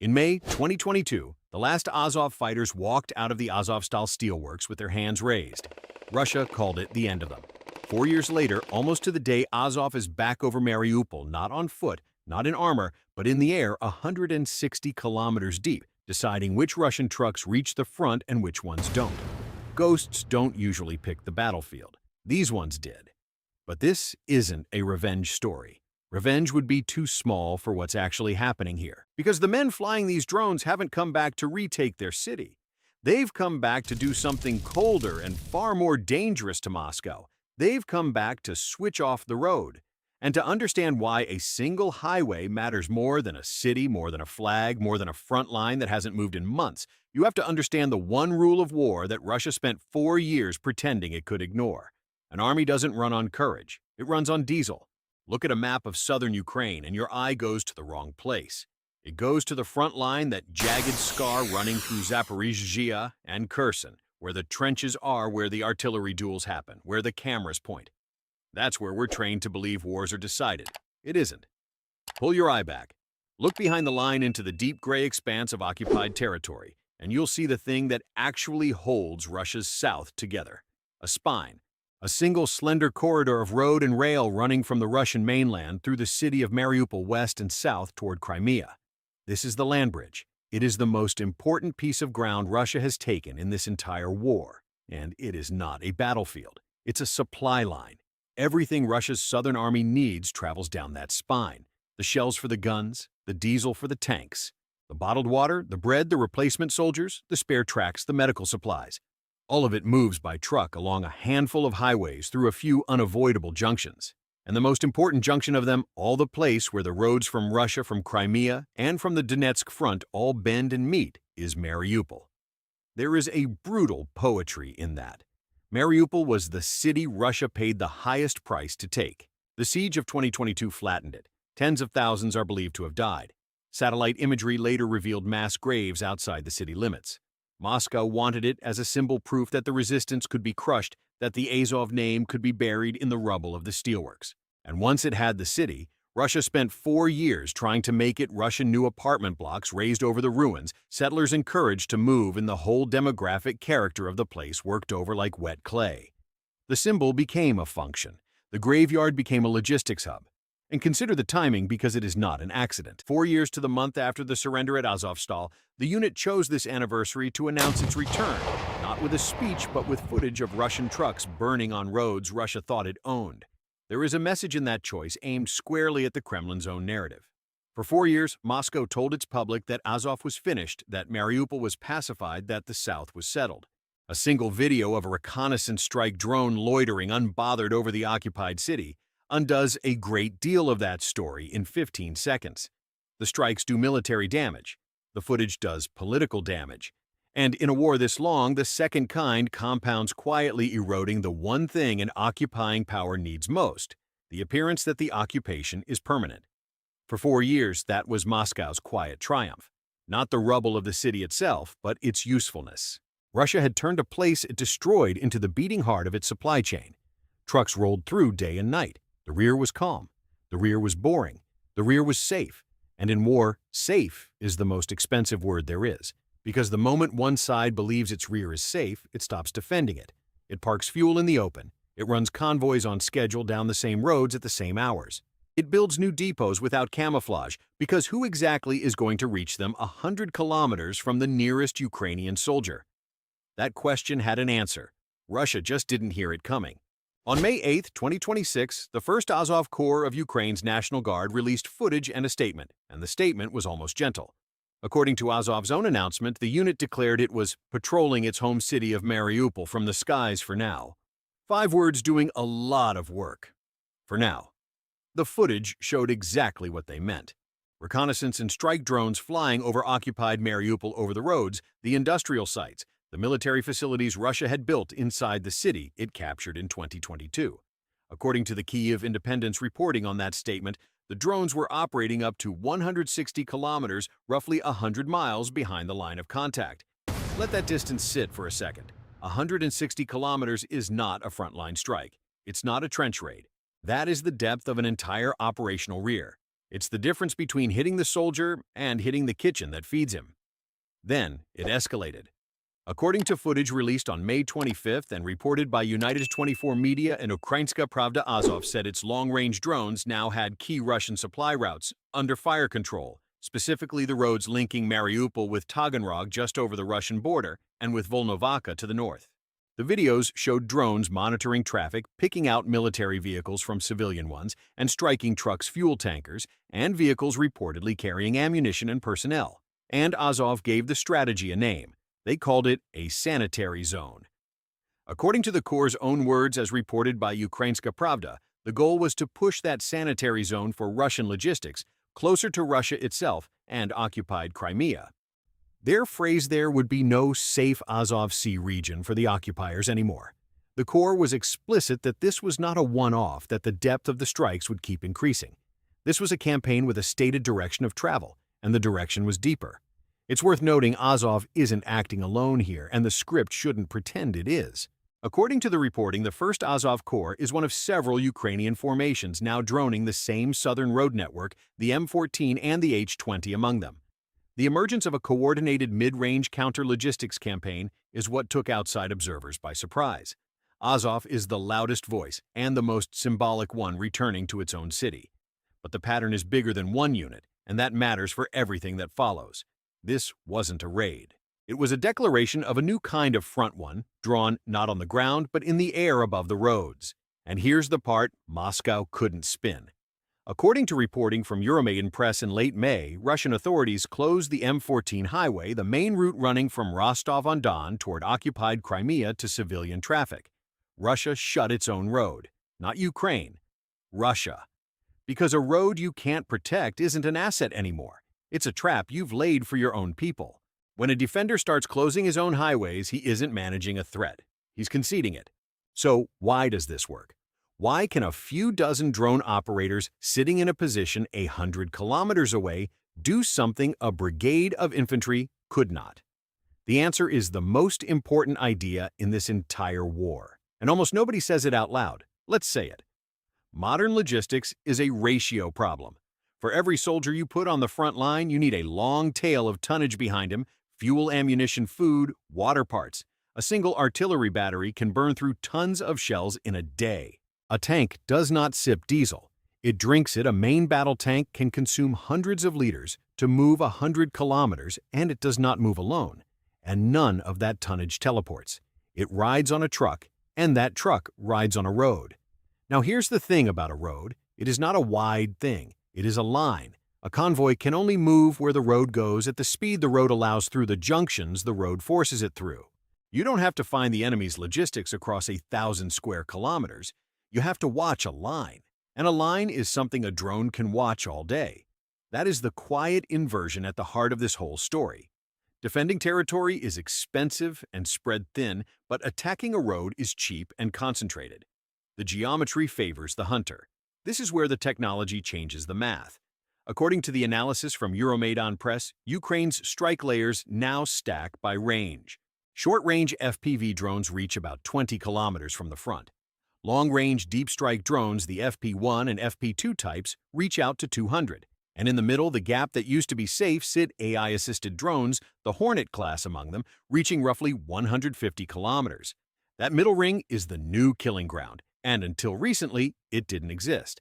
In May 2022, the last Azov fighters walked out of the Azovstal steelworks with their hands raised. Russia called it the end of them. 4 years later, almost to the day, Azov is back over Mariupol, not on foot, not in armor, but in the air 160 kilometers deep, deciding which Russian trucks reach the front and which ones don't. Ghosts don't usually pick the battlefield. These ones did. But this isn't a revenge story. Revenge would be too small for what's actually happening here, because the men flying these drones haven't come back to retake their city. They've come back to do something colder and far more dangerous to Moscow. They've come back to switch off the road. And to understand why a single highway matters more than a city, more than a flag, more than a front line that hasn't moved in months, you have to understand the one rule of war that Russia spent 4 years pretending it could ignore. An army doesn't run on courage. It runs on diesel. Look at a map of southern Ukraine and your eye goes to the wrong place. It goes to the front line, that jagged scar running through Zaporizhzhia and Kherson, where the trenches are, where the artillery duels happen, where the cameras point. That's where we're trained to believe wars are decided. It isn't. Pull your eye back. Look behind the line into the deep gray expanse of occupied territory, and you'll see the thing that actually holds Russia's south together. A spine. A single slender corridor of road and rail running from the Russian mainland through the city of Mariupol west and south toward Crimea. This is the land bridge. It is the most important piece of ground Russia has taken in this entire war. And it is not a battlefield. It's a supply line. Everything Russia's southern army needs travels down that spine. The shells for the guns, the diesel for the tanks, the bottled water, the bread, the replacement soldiers, the spare tracks, the medical supplies. All of it moves by truck along a handful of highways through a few unavoidable junctions. And the most important junction of them, all the place where the roads from Russia, from Crimea, and from the Donetsk front all bend and meet, is Mariupol. There is a brutal poetry in that. Mariupol was the city Russia paid the highest price to take. The siege of 2022 flattened it. Tens of thousands are believed to have died. Satellite imagery later revealed mass graves outside the city limits. Moscow wanted it as a symbol proof that the resistance could be crushed, that the Azov name could be buried in the rubble of the steelworks. And once it had the city, Russia spent 4 years trying to make it Russian new apartment blocks raised over the ruins, settlers encouraged to move, and the whole demographic character of the place worked over like wet clay. The symbol became a function. The graveyard became a logistics hub. And consider the timing, because it is not an accident. 4 years to the month after the surrender at Azovstal, the unit chose this anniversary to announce its return, not with a speech but with footage of Russian trucks burning on roads Russia thought it owned. There is a message in that choice aimed squarely at the Kremlin's own narrative. For 4 years, Moscow told its public that Azov was finished, that Mariupol was pacified, that the south was settled. A single video of a reconnaissance strike drone loitering unbothered over the occupied city undoes a great deal of that story in 15 seconds. The strikes do military damage. The footage does political damage. And in a war this long, the second kind compounds, quietly eroding the one thing an occupying power needs most, the appearance that the occupation is permanent. For 4 years, that was Moscow's quiet triumph. Not the rubble of the city itself, but its usefulness. Russia had turned a place it destroyed into the beating heart of its supply chain. Trucks rolled through day and night. The rear was calm. The rear was boring. The rear was safe. And in war, safe is the most expensive word there is, because the moment one side believes its rear is safe, it stops defending it. It parks fuel in the open. It runs convoys on schedule down the same roads at the same hours. It builds new depots without camouflage, because who exactly is going to reach them 100 kilometers from the nearest Ukrainian soldier? That question had an answer. Russia just didn't hear it coming. On May 8, 2026, the 1st Azov Corps of Ukraine's National Guard released footage and a statement, and the statement was almost gentle. According to Azov's own announcement, the unit declared it was patrolling its home city of Mariupol from the skies for now. 5 words doing a lot of work. For now. The footage showed exactly what they meant. Reconnaissance and strike drones flying over occupied Mariupol, over the roads, the industrial sites, the military facilities Russia had built inside the city it captured in 2022. According to the Kyiv Independent's reporting on that statement, the drones were operating up to 160 kilometers, roughly 100 miles behind the line of contact. Let that distance sit for a second. 160 kilometers is not a frontline strike. It's not a trench raid. That is the depth of an entire operational rear. It's the difference between hitting the soldier and hitting the kitchen that feeds him. Then it escalated. According to footage released on May 25th and reported by United 24 Media and Ukrainska Pravda, Azov said its long-range drones now had key Russian supply routes under fire control, specifically the roads linking Mariupol with Taganrog just over the Russian border and with Volnovakha to the north. The videos showed drones monitoring traffic, picking out military vehicles from civilian ones, and striking trucks' fuel tankers, and vehicles reportedly carrying ammunition and personnel. And Azov gave the strategy a name. They called it a sanitary zone. According to the Corps' own words as reported by Ukrainska Pravda, the goal was to push that sanitary zone for Russian logistics closer to Russia itself and occupied Crimea. Their phrase there would be no safe Azov Sea region for the occupiers anymore. The Corps was explicit that this was not a one-off, that the depth of the strikes would keep increasing. This was a campaign with a stated direction of travel, and the direction was deeper. It's worth noting Azov isn't acting alone here, and the script shouldn't pretend it is. According to the reporting, the 1st Azov Corps is one of several Ukrainian formations now droning the same southern road network, the M14 and the H-20 among them. The emergence of a coordinated mid-range counter-logistics campaign is what took outside observers by surprise. Azov is the loudest voice and the most symbolic one returning to its own city. But the pattern is bigger than one unit, and that matters for everything that follows. This wasn't a raid. It was a declaration of a new kind of front one, drawn not on the ground but in the air above the roads. And here's the part Moscow couldn't spin. According to reporting from Euromaidan Press in late May, Russian authorities closed the M14 highway, the main route running from Rostov-on-Don toward occupied Crimea to civilian traffic. Russia shut its own road. Not Ukraine. Russia. Because a road you can't protect isn't an asset anymore. It's a trap you've laid for your own people. When a defender starts closing his own highways, he isn't managing a threat. He's conceding it. So why does this work? Why can a few dozen drone operators sitting in a position 100 kilometers away do something a brigade of infantry could not? The answer is the most important idea in this entire war. And almost nobody says it out loud. Let's say it. Modern logistics is a ratio problem. For every soldier you put on the front line, you need a long tail of tonnage behind him, fuel, ammunition, food, water parts. A single artillery battery can burn through tons of shells in a day. A tank does not sip diesel. It drinks it. A main battle tank can consume hundreds of liters to move 100 kilometers, and it does not move alone. And none of that tonnage teleports. It rides on a truck, and that truck rides on a road. Now here's the thing about a road. It is not a wide thing. It is a line. A convoy can only move where the road goes at the speed the road allows through the junctions the road forces it through. You don't have to find the enemy's logistics across 1,000 square kilometers. You have to watch a line. And a line is something a drone can watch all day. That is the quiet inversion at the heart of this whole story. Defending territory is expensive and spread thin, but attacking a road is cheap and concentrated. The geometry favors the hunter. This is where the technology changes the math. According to the analysis from Euromaidan Press, Ukraine's strike layers now stack by range. Short-range FPV drones reach about 20 kilometers from the front. Long-range deep-strike drones, the FP1 and FP2 types, reach out to 200. And in the middle, the gap that used to be safe, sit AI-assisted drones, the Hornet class among them, reaching roughly 150 kilometers. That middle ring is the new killing ground, and until recently, it didn't exist.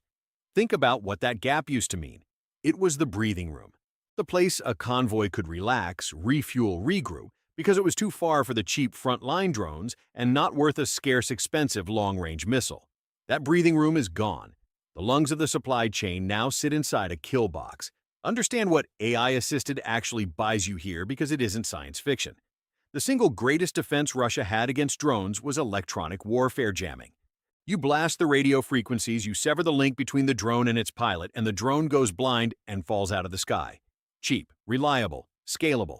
Think about what that gap used to mean. It was the breathing room, the place a convoy could relax, refuel, regroup, because it was too far for the cheap front-line drones and not worth a scarce, expensive long-range missile. That breathing room is gone. The lungs of the supply chain now sit inside a kill box. Understand what AI-assisted actually buys you here, because it isn't science fiction. The single greatest defense Russia had against drones was electronic warfare jamming. You blast the radio frequencies, you sever the link between the drone and its pilot, and the drone goes blind and falls out of the sky. Cheap, reliable, scalable.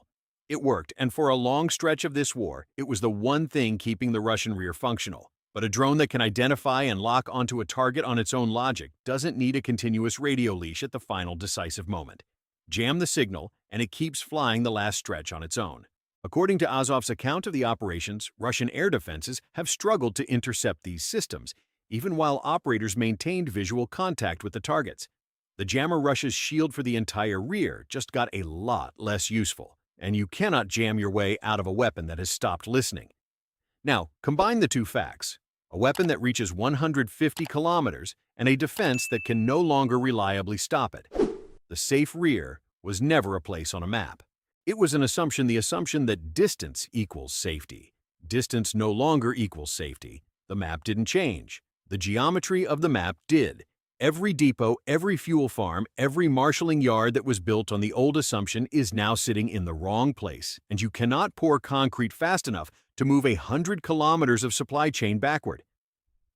It worked, and for a long stretch of this war, it was the one thing keeping the Russian rear functional. But a drone that can identify and lock onto a target on its own logic doesn't need a continuous radio leash at the final decisive moment. Jam the signal, and it keeps flying the last stretch on its own. According to Azov's account of the operations, Russian air defenses have struggled to intercept these systems, even while operators maintained visual contact with the targets. The jammer Russia's shield for the entire rear just got a lot less useful, and you cannot jam your way out of a weapon that has stopped listening. Now, combine the two facts: a weapon that reaches 150 kilometers and a defense that can no longer reliably stop it. The safe rear was never a place on a map. It was an assumption, the assumption that distance equals safety. Distance no longer equals safety. The map didn't change. The geometry of the map did. Every depot, every fuel farm, every marshalling yard that was built on the old assumption is now sitting in the wrong place, and you cannot pour concrete fast enough to move 100 kilometers of supply chain backward.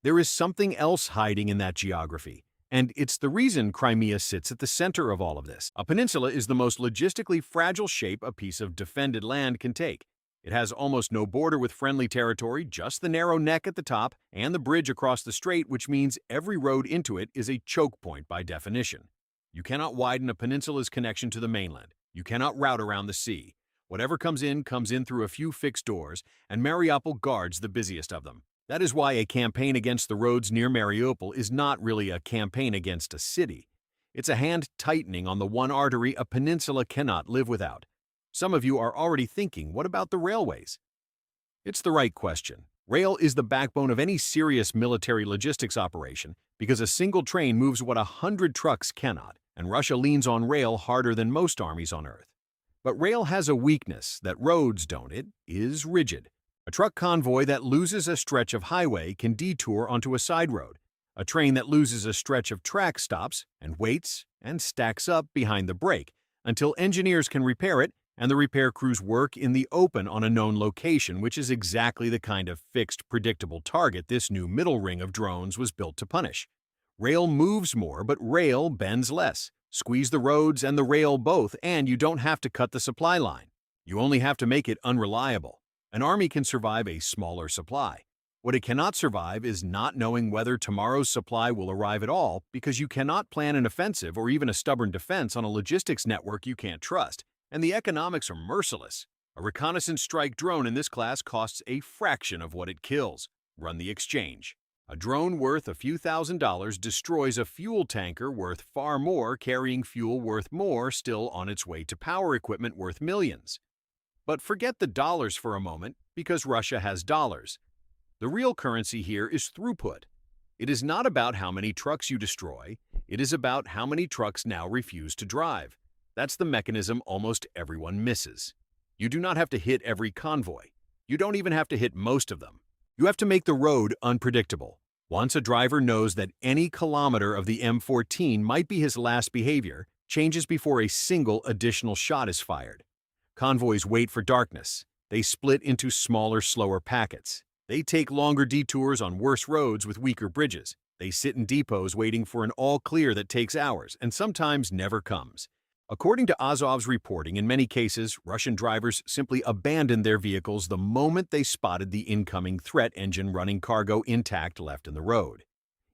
There is something else hiding in that geography, and it's the reason Crimea sits at the center of all of this. A peninsula is the most logistically fragile shape a piece of defended land can take. It has almost no border with friendly territory, just the narrow neck at the top and the bridge across the strait, which means every road into it is a choke point by definition. You cannot widen a peninsula's connection to the mainland. You cannot route around the sea. Whatever comes in through a few fixed doors, and Mariupol guards the busiest of them. That is why a campaign against the roads near Mariupol is not really a campaign against a city. It's a hand tightening on the one artery a peninsula cannot live without. Some of you are already thinking, what about the railways? It's the right question. Rail is the backbone of any serious military logistics operation because a single train moves what 100 trucks cannot, and Russia leans on rail harder than most armies on Earth. But rail has a weakness that roads don't. It is rigid. A truck convoy that loses a stretch of highway can detour onto a side road. A train that loses a stretch of track stops and waits and stacks up behind the brake until engineers can repair it, and the repair crews work in the open on a known location, which is exactly the kind of fixed, predictable target this new middle ring of drones was built to punish. Rail moves more, but rail bends less. Squeeze the roads and the rail both, and you don't have to cut the supply line. You only have to make it unreliable. An army can survive a smaller supply. What it cannot survive is not knowing whether tomorrow's supply will arrive at all, because you cannot plan an offensive or even a stubborn defense on a logistics network you can't trust. And the economics are merciless. A reconnaissance strike drone in this class costs a fraction of what it kills. Run the exchange. A drone worth a few $1,000s destroys a fuel tanker worth far more, carrying fuel worth more, still on its way to power equipment worth millions. But forget the dollars for a moment, because Russia has dollars. The real currency here is throughput. It is not about how many trucks you destroy. It is about how many trucks now refuse to drive. That's the mechanism almost everyone misses. You do not have to hit every convoy. You don't even have to hit most of them. You have to make the road unpredictable. Once a driver knows that any kilometer of the M14 might be his last behavior, changes before a single additional shot is fired. Convoys wait for darkness. They split into smaller, slower packets. They take longer detours on worse roads with weaker bridges. They sit in depots waiting for an all-clear that takes hours and sometimes never comes. According to Azov's reporting, in many cases, Russian drivers simply abandoned their vehicles the moment they spotted the incoming threat engine running cargo intact left in the road.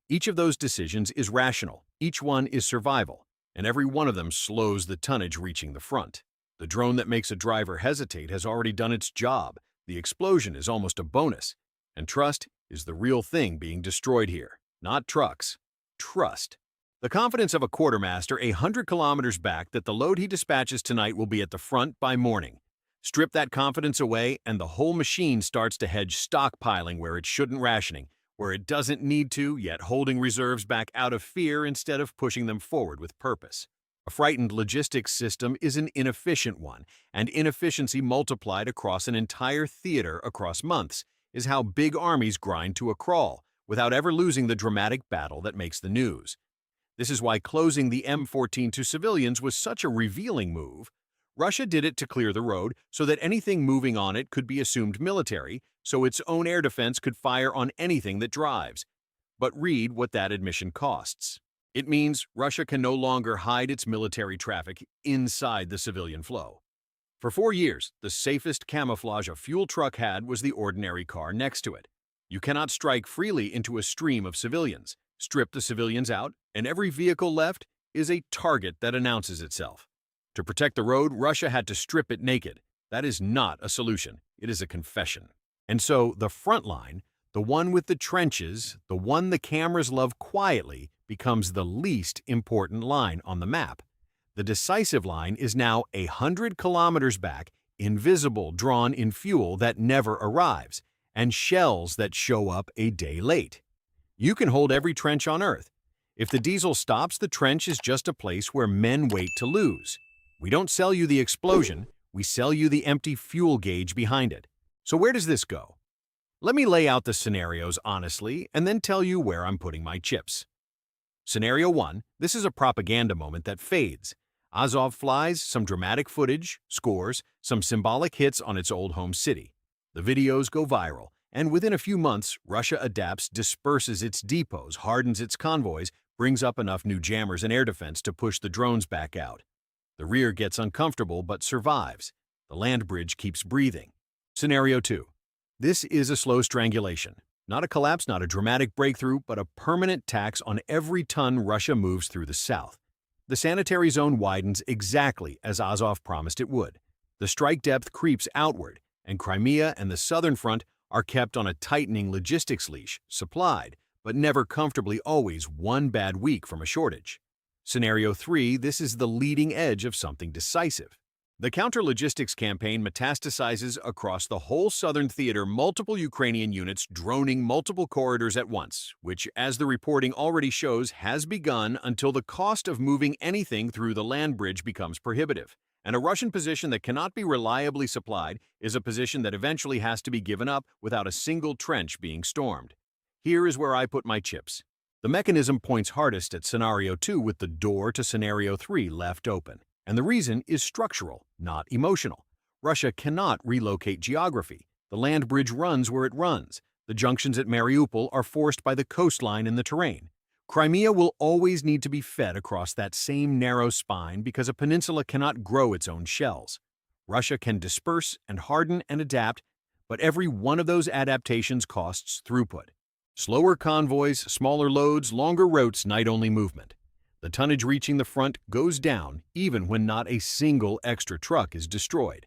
Each of those decisions is rational, each one is survival, and every one of them slows the tonnage reaching the front. The drone that makes a driver hesitate has already done its job. The explosion is almost a bonus, and trust is the real thing being destroyed here. Not trucks. Trust. The confidence of a quartermaster 100 kilometers back that the load he dispatches tonight will be at the front by morning. Strip that confidence away, and the whole machine starts to hedge stockpiling where it shouldn't, rationing where it doesn't need to, yet holding reserves back out of fear instead of pushing them forward with purpose. A frightened logistics system is an inefficient one, and inefficiency multiplied across an entire theater across months is how big armies grind to a crawl, without ever losing the dramatic battle that makes the news. This is why closing the M14 to civilians was such a revealing move. Russia did it to clear the road so that anything moving on it could be assumed military, so its own air defense could fire on anything that drives. But read what that admission costs. It means Russia can no longer hide its military traffic inside the civilian flow. For 4 years, the safest camouflage a fuel truck had was the ordinary car next to it. You cannot strike freely into a stream of civilians. Strip the civilians out, and every vehicle left is a target that announces itself. To protect the road, Russia had to strip it naked. That is not a solution. It is a confession. And so the front line, the one with the trenches, the one the cameras love quietly, becomes the least important line on the map. The decisive line is now 100 kilometers back, invisible, drawn in fuel that never arrives, and shells that show up a day late. You can hold every trench on Earth. If the diesel stops, the trench is just a place where men wait to lose. We don't sell you the explosion, we sell you the empty fuel gauge behind it. So where does this go? Let me lay out the scenarios honestly and then tell you where I'm putting my chips. Scenario 1, this is a propaganda moment that fades. Azov flies, some dramatic footage, scores, some symbolic hits on its old home city. The videos go viral, and within a few months, Russia adapts, disperses its depots, hardens its convoys, brings up enough new jammers and air defense to push the drones back out. The rear gets uncomfortable but survives. The land bridge keeps breathing. Scenario 2. This is a slow strangulation. Not a collapse, not a dramatic breakthrough, but a permanent tax on every ton Russia moves through the south. The sanitary zone widens exactly as Azov promised it would. The strike depth creeps outward, and Crimea and the southern front are kept on a tightening logistics leash, supplied, but never comfortably always one bad week from a shortage. Scenario 3, this is the leading edge of something decisive. The counter-logistics campaign metastasizes across the whole southern theater, multiple Ukrainian units droning multiple corridors at once, which, as the reporting already shows, has begun until the cost of moving anything through the land bridge becomes prohibitive. And a Russian position that cannot be reliably supplied is a position that eventually has to be given up without a single trench being stormed. Here is where I put my chips. The mechanism points hardest at Scenario 2 with the door to Scenario 3 left open. And the reason is structural, not emotional. Russia cannot relocate geography. The land bridge runs where it runs. The junctions at Mariupol are forced by the coastline and the terrain. Crimea will always need to be fed across that same narrow spine because a peninsula cannot grow its own shells. Russia can disperse and harden and adapt, but every one of those adaptations costs throughput. Slower convoys, smaller loads, longer routes, night-only movement. The tonnage reaching the front goes down even when not a single extra truck is destroyed.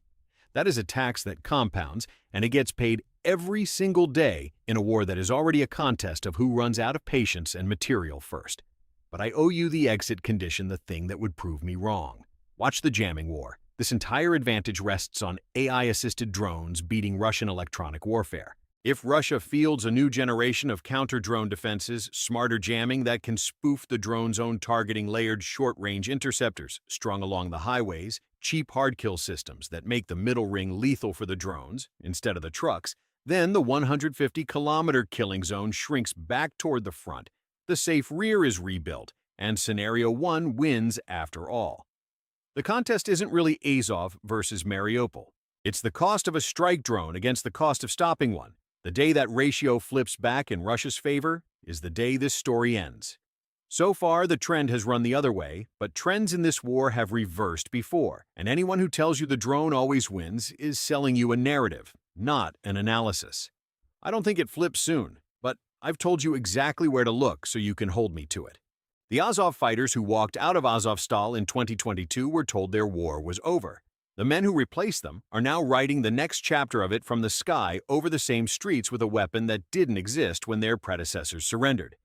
That is a tax that compounds, and it gets paid every single day in a war that is already a contest of who runs out of patience and material first. But I owe you the exit condition, the thing that would prove me wrong. Watch the jamming war. This entire advantage rests on AI-assisted drones beating Russian electronic warfare. If Russia fields a new generation of counter-drone defenses, smarter jamming that can spoof the drone's own targeting, layered short-range interceptors strung along the highways, cheap hard-kill systems that make the middle ring lethal for the drones instead of the trucks, then the 150-kilometer killing zone shrinks back toward the front, the safe rear is rebuilt, and Scenario 1 wins after all. The contest isn't really Azov versus Mariupol. It's the cost of a strike drone against the cost of stopping one. The day that ratio flips back in Russia's favor is the day this story ends. So far, the trend has run the other way, but trends in this war have reversed before, and anyone who tells you the drone always wins is selling you a narrative, not an analysis. I don't think it flips soon, but I've told you exactly where to look so you can hold me to it. The Azov fighters who walked out of Azovstal in 2022 were told their war was over. The men who replaced them are now writing the next chapter of it from the sky over the same streets with a weapon that didn't exist when their predecessors surrendered.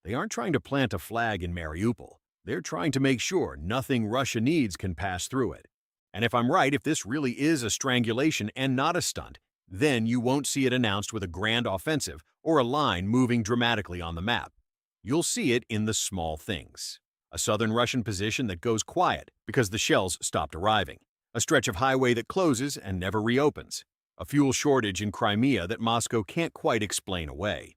They aren't trying to plant a flag in Mariupol. They're trying to make sure nothing Russia needs can pass through it. And if I'm right, if this really is a strangulation and not a stunt, then you won't see it announced with a grand offensive or a line moving dramatically on the map. You'll see it in the small things. A southern Russian position that goes quiet because the shells stopped arriving. A stretch of highway that closes and never reopens. A fuel shortage in Crimea that Moscow can't quite explain away.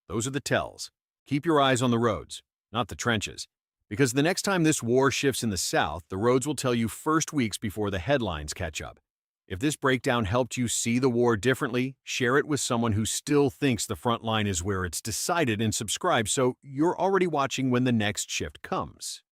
Those are the tells. Keep your eyes on the roads, not the trenches. Because the next time this war shifts in the south, the roads will tell you first weeks before the headlines catch up. If this breakdown helped you see the war differently, share it with someone who still thinks the front line is where it's decided, and subscribe so you're already watching when the next shift comes.